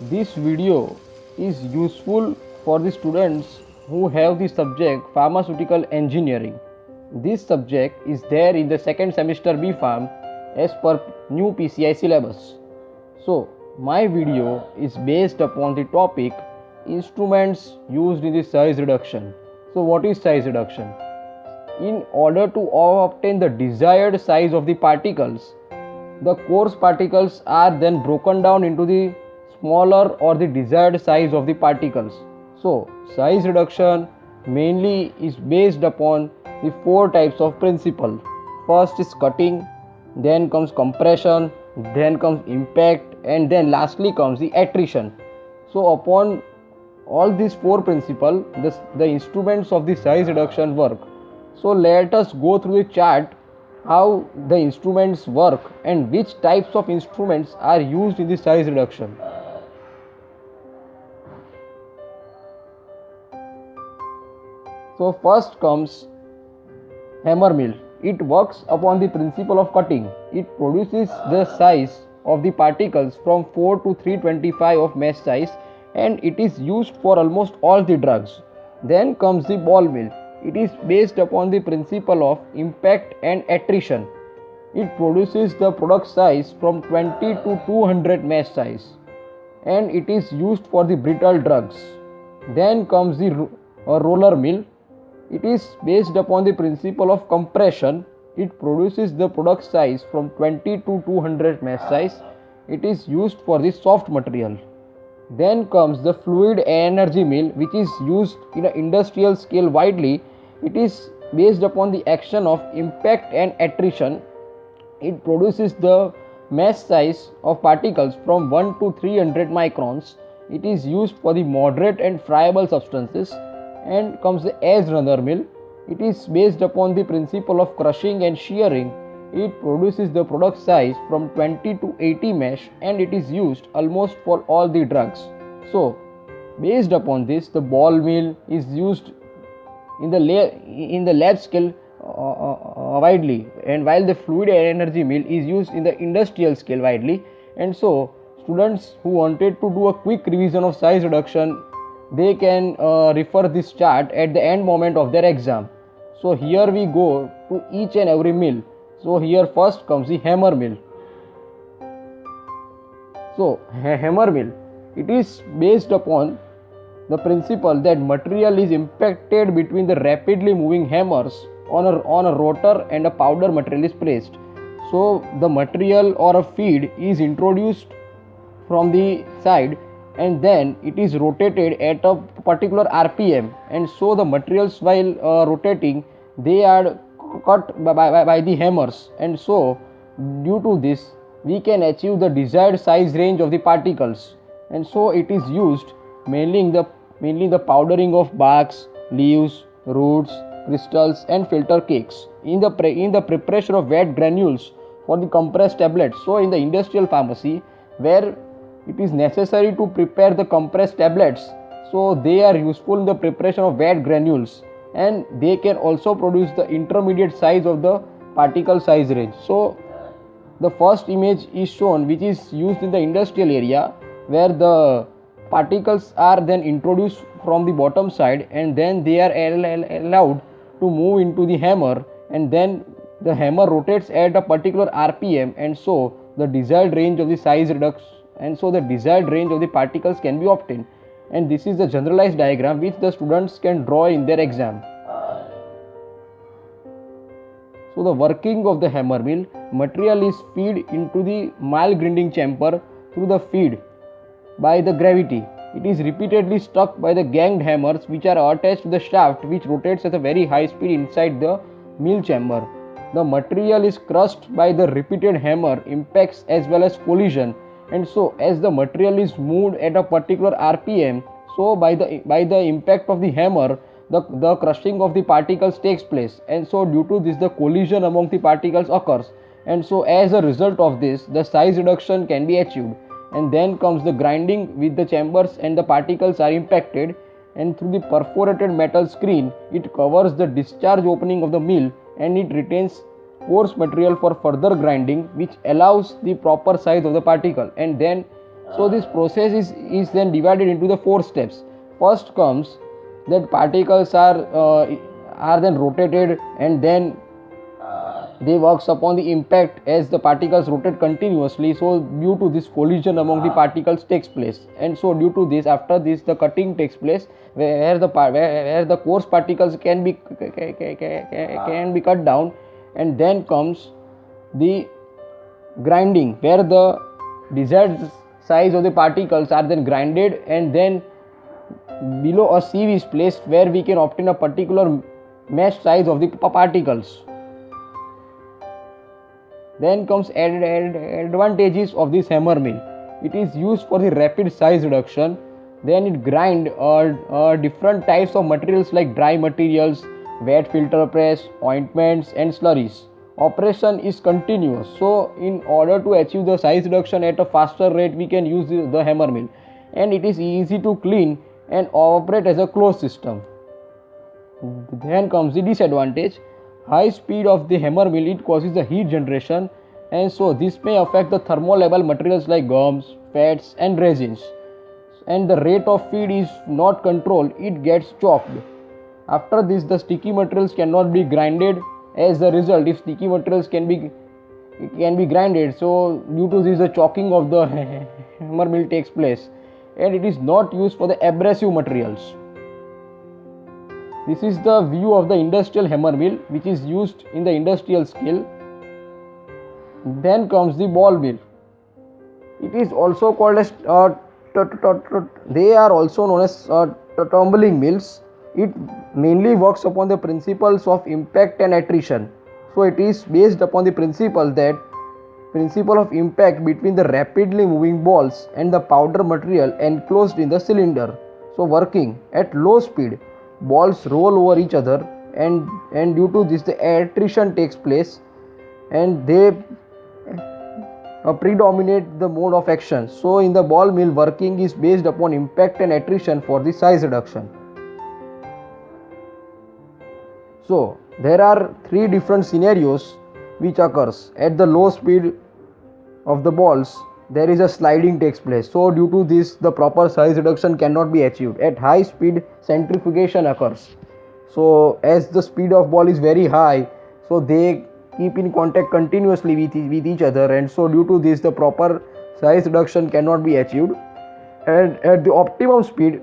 This video is useful for the students who have the subject pharmaceutical engineering. This subject is there in the second semester B Pharm as per new PCI syllabus. So, my video is based upon the topic instruments used in the size reduction. So, what is size reduction? In order to obtain the desired size of the particles, the coarse particles are then broken down into the smaller or the desired size of the particles. So, size reduction mainly is based upon the four types of principle. First is cutting, then comes compression, then comes impact, and then lastly comes the attrition. So, upon all these four principles, the instruments of the size reduction work. So, let us go through the chart how the instruments work and which types of instruments are used in the size reduction. So first comes hammer mill. It works upon the principle of cutting. It produces the size of the particles from 4 to 325 of mesh size, and it is used for almost all the drugs. Then comes the ball mill. It is based upon the principle of impact and attrition. It produces the product size from 20 to 200 mesh size, and it is used for the brittle drugs. Then comes the roller mill. It is based upon the principle of compression. It produces the product size from 20 to 200 mesh size. It is used for the soft material. Then comes the fluid energy mill, which is used in an industrial scale widely. It is based upon the action of impact and attrition. It produces the mesh size of particles from 1 to 300 microns. It is used for the moderate and friable substances. And comes the edge runner mill. It is based upon the principle of crushing and shearing. It produces the product size from 20 to 80 mesh, and it is used almost for all the drugs. So, based upon this, the ball mill is used in the lab scale widely, and while the fluid energy mill is used in the industrial scale widely. And so, students who wanted to do a quick revision of size reduction, they can refer this chart at the end moment of their exam. So here we go to each and every mill. So here first comes the hammer mill. So hammer mill, it is based upon the principle that material is impacted between the rapidly moving hammers on a rotor, and a powder material is placed. So the material or a feed is introduced from the side, and then it is rotated at a particular rpm, and so the materials while rotating, they are cut by the hammers, and so due to this we can achieve the desired size range of the particles. And so it is used mainly in the powdering of barks, leaves, roots, crystals, and filter cakes, in the preparation of wet granules for the compressed tablets. So in the industrial pharmacy, where it is necessary to prepare the compressed tablets, so they are useful in the preparation of wet granules, and they can also produce the intermediate size of the particle size range. So the first image is shown, which is used in the industrial area, where the particles are then introduced from the bottom side, and then they are allowed to move into the hammer, and then the hammer rotates at a particular rpm, and so the desired range of the size reduction, and so the desired range of the particles can be obtained. And this is the generalized diagram which the students can draw in their exam. So the working of the hammer mill, material is fed into the mill grinding chamber through the feed by the gravity. It is repeatedly struck by the ganged hammers, which are attached to the shaft, which rotates at a very high speed inside the mill chamber. The material is crushed by the repeated hammer impacts as well as collision, and so as the material is moved at a particular rpm, so by the impact of the hammer, the crushing of the particles takes place, and so due to this the collision among the particles occurs, and so as a result of this the size reduction can be achieved. And then comes the grinding with the chambers, and the particles are impacted, and through the perforated metal screen it covers the discharge opening of the mill, and it retains coarse material for further grinding, which allows the proper size of the particle. And then So this process is then divided into the 4 steps. First comes that particles are then rotated, and then they works upon the impact as the particles rotate continuously. So due to this, collision among the particles takes place, and so due to this, after this the cutting takes place, where the coarse particles can be cut down, and then comes the grinding, where the desired size of the particles are then grinded, and then below a sieve is placed where we can obtain a particular mesh size of the particles. Then comes advantages of this hammer mill. It is used for the rapid size reduction. Then it grind different types of materials like dry materials, wet filter press, ointments and slurries. Operation is continuous. So in order to achieve the size reduction at a faster rate, we can use the hammer mill, and it is easy to clean and operate as a closed system. Then comes the disadvantage. High speed of the hammer mill, it causes a heat generation, and so this may affect the thermolabile materials like gums, fats and resins, and the rate of feed is not controlled, it gets chopped. After this, the sticky materials cannot be grinded. As a result, if sticky materials can be grinded, so due to this the choking of the hammer mill takes place, and it is not used for the abrasive materials. This is the view of the industrial hammer mill, which is used in the industrial scale. Then comes the ball mill. It is also called as they are also known as tumbling mills. It mainly works upon the principles of impact and attrition. So it is based upon the principle of impact between the rapidly moving balls and the powder material enclosed in the cylinder. So working at low speed, balls roll over each other, and due to this the attrition takes place, and they predominate the mode of action. So in the ball mill, working is based upon impact and attrition for the size reduction. So there are 3 different scenarios which occurs. At the low speed of the balls, there is a sliding takes place. So due to this, the proper size reduction cannot be achieved. At high speed, centrifugation occurs. So as the speed of ball is very high, so they keep in contact continuously with each other, and so due to this the proper size reduction cannot be achieved. And at the optimum speed,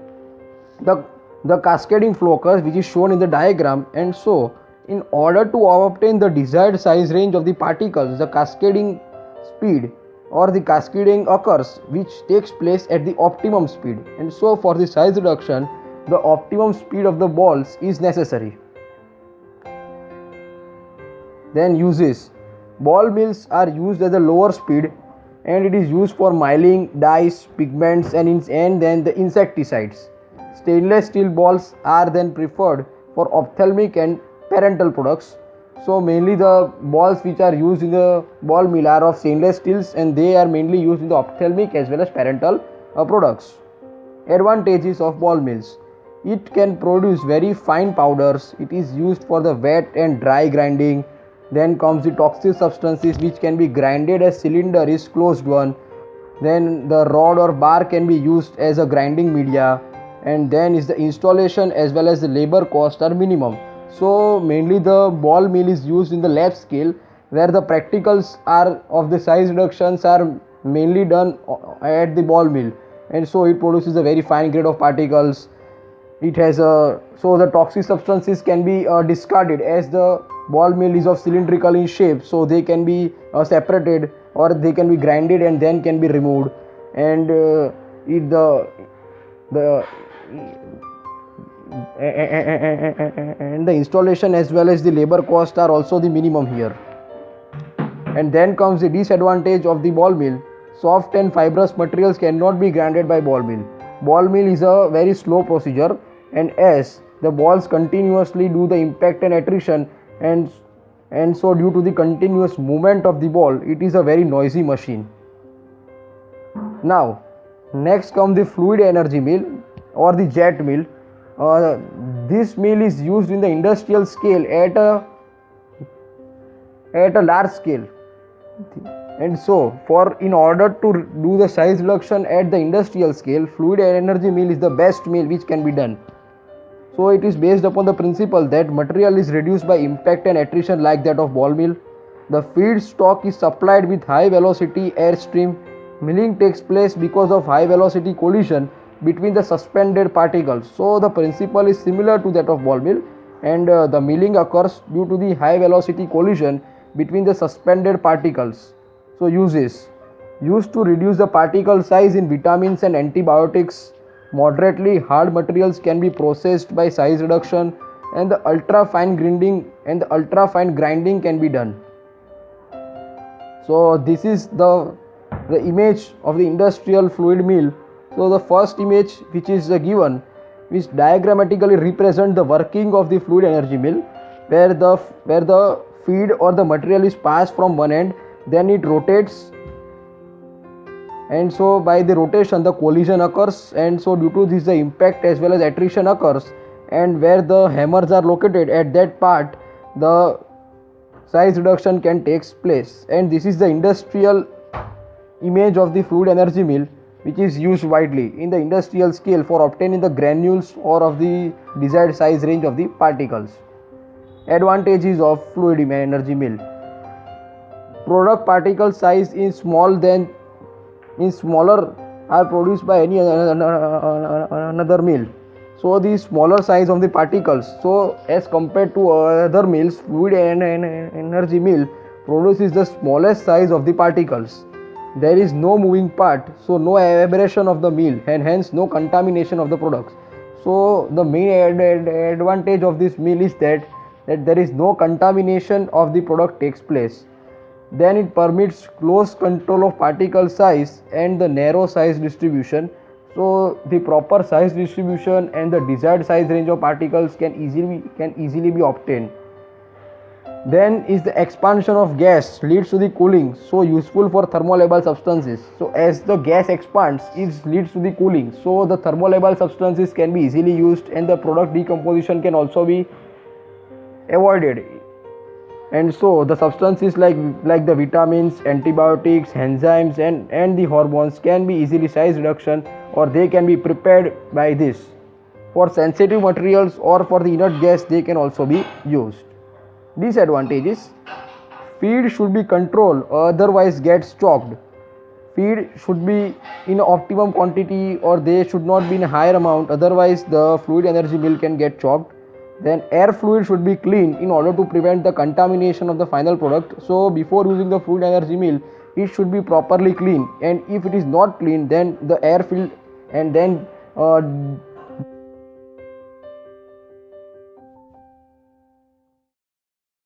the cascading flow occurs, which is shown in the diagram, and so in order to obtain the desired size range of the particles, the cascading speed or the cascading occurs, which takes place at the optimum speed, and so for the size reduction the optimum speed of the balls is necessary. Then uses. Ball mills are used at the lower speed, and it is used for milling, dyes, pigments and then the insecticides. Stainless steel balls are then preferred for ophthalmic and parental products. So mainly the balls which are used in the ball mill are of stainless steels, and they are mainly used in the ophthalmic as well as parental products. Advantages of ball mills. It can produce very fine powders. It is used for the wet and dry grinding. Then comes the toxic substances which can be grinded as cylinder is closed one. Then the rod or bar can be used as a grinding media, and then is the installation as well as the labor cost are minimum. So mainly the ball mill is used in the lab scale, where the practicals are of the size reductions are mainly done at the ball mill, and so it produces a very fine grade of particles. It has so the toxic substances can be discarded, as the ball mill is of cylindrical in shape, so they can be separated or they can be grinded and then can be removed, and the installation as well as the labor cost are also the minimum here. And then comes the disadvantage of the ball mill. Soft and fibrous materials cannot be grinded by ball mill. Ball mill is a very slow procedure, and as the balls continuously do the impact and attrition, and so due to the continuous movement of the ball, it is a very noisy machine. Now next comes the fluid energy mill or the jet mill. This mill is used in the industrial scale at a large scale. And so, in order to do the size reduction at the industrial scale, fluid energy mill is the best mill which can be done. So it is based upon the principle that material is reduced by impact and attrition like that of ball mill. The feedstock is supplied with high velocity airstream. Milling takes place because of high velocity collision between the suspended particles. So the principle is similar to that of ball mill, and the milling occurs due to the high velocity collision between the suspended particles. So uses used to reduce the particle size in vitamins and antibiotics. Moderately hard materials can be processed by size reduction, and the ultra fine grinding can be done. So this is the image of the industrial fluid mill. So the first image which is given, which diagrammatically represent the working of the fluid energy mill, where the feed or the material is passed from one end, then it rotates, and so by the rotation the collision occurs, and so due to this the impact as well as attrition occurs, and where the hammers are located at that part, the size reduction can take place. And this is the industrial image of the fluid energy mill, which is used widely in the industrial scale for obtaining the granules or of the desired size range of the particles. Advantages of fluid energy mill: product particle size is smaller are produced by any another mill. So the smaller size of the particles, so as compared to other mills, fluid energy mill produces the smallest size of the particles. There is no moving part, so no aberration of the mill, and hence no contamination of the products. So the main advantage of this mill is that there is no contamination of the product takes place. Then it permits close control of particle size and the narrow size distribution. So the proper size distribution and the desired size range of particles can easily be obtained. Then is the expansion of gas leads to the cooling, so useful for thermolabile substances. So as the gas expands, it leads to the cooling, so the thermolabile substances can be easily used, and the product decomposition can also be avoided. And so the substances like the vitamins, antibiotics, enzymes and the hormones can be easily size reduction, or they can be prepared by this. For sensitive materials or for the inert gas, they can also be used. Disadvantages: feed should be controlled, otherwise gets choked. Feed should be in optimum quantity, or they should not be in a higher amount, otherwise the fluid energy mill can get choked. Then air fluid should be clean in order to prevent the contamination of the final product. So before using the fluid energy mill, it should be properly clean, and if it is not clean, then the air filled and then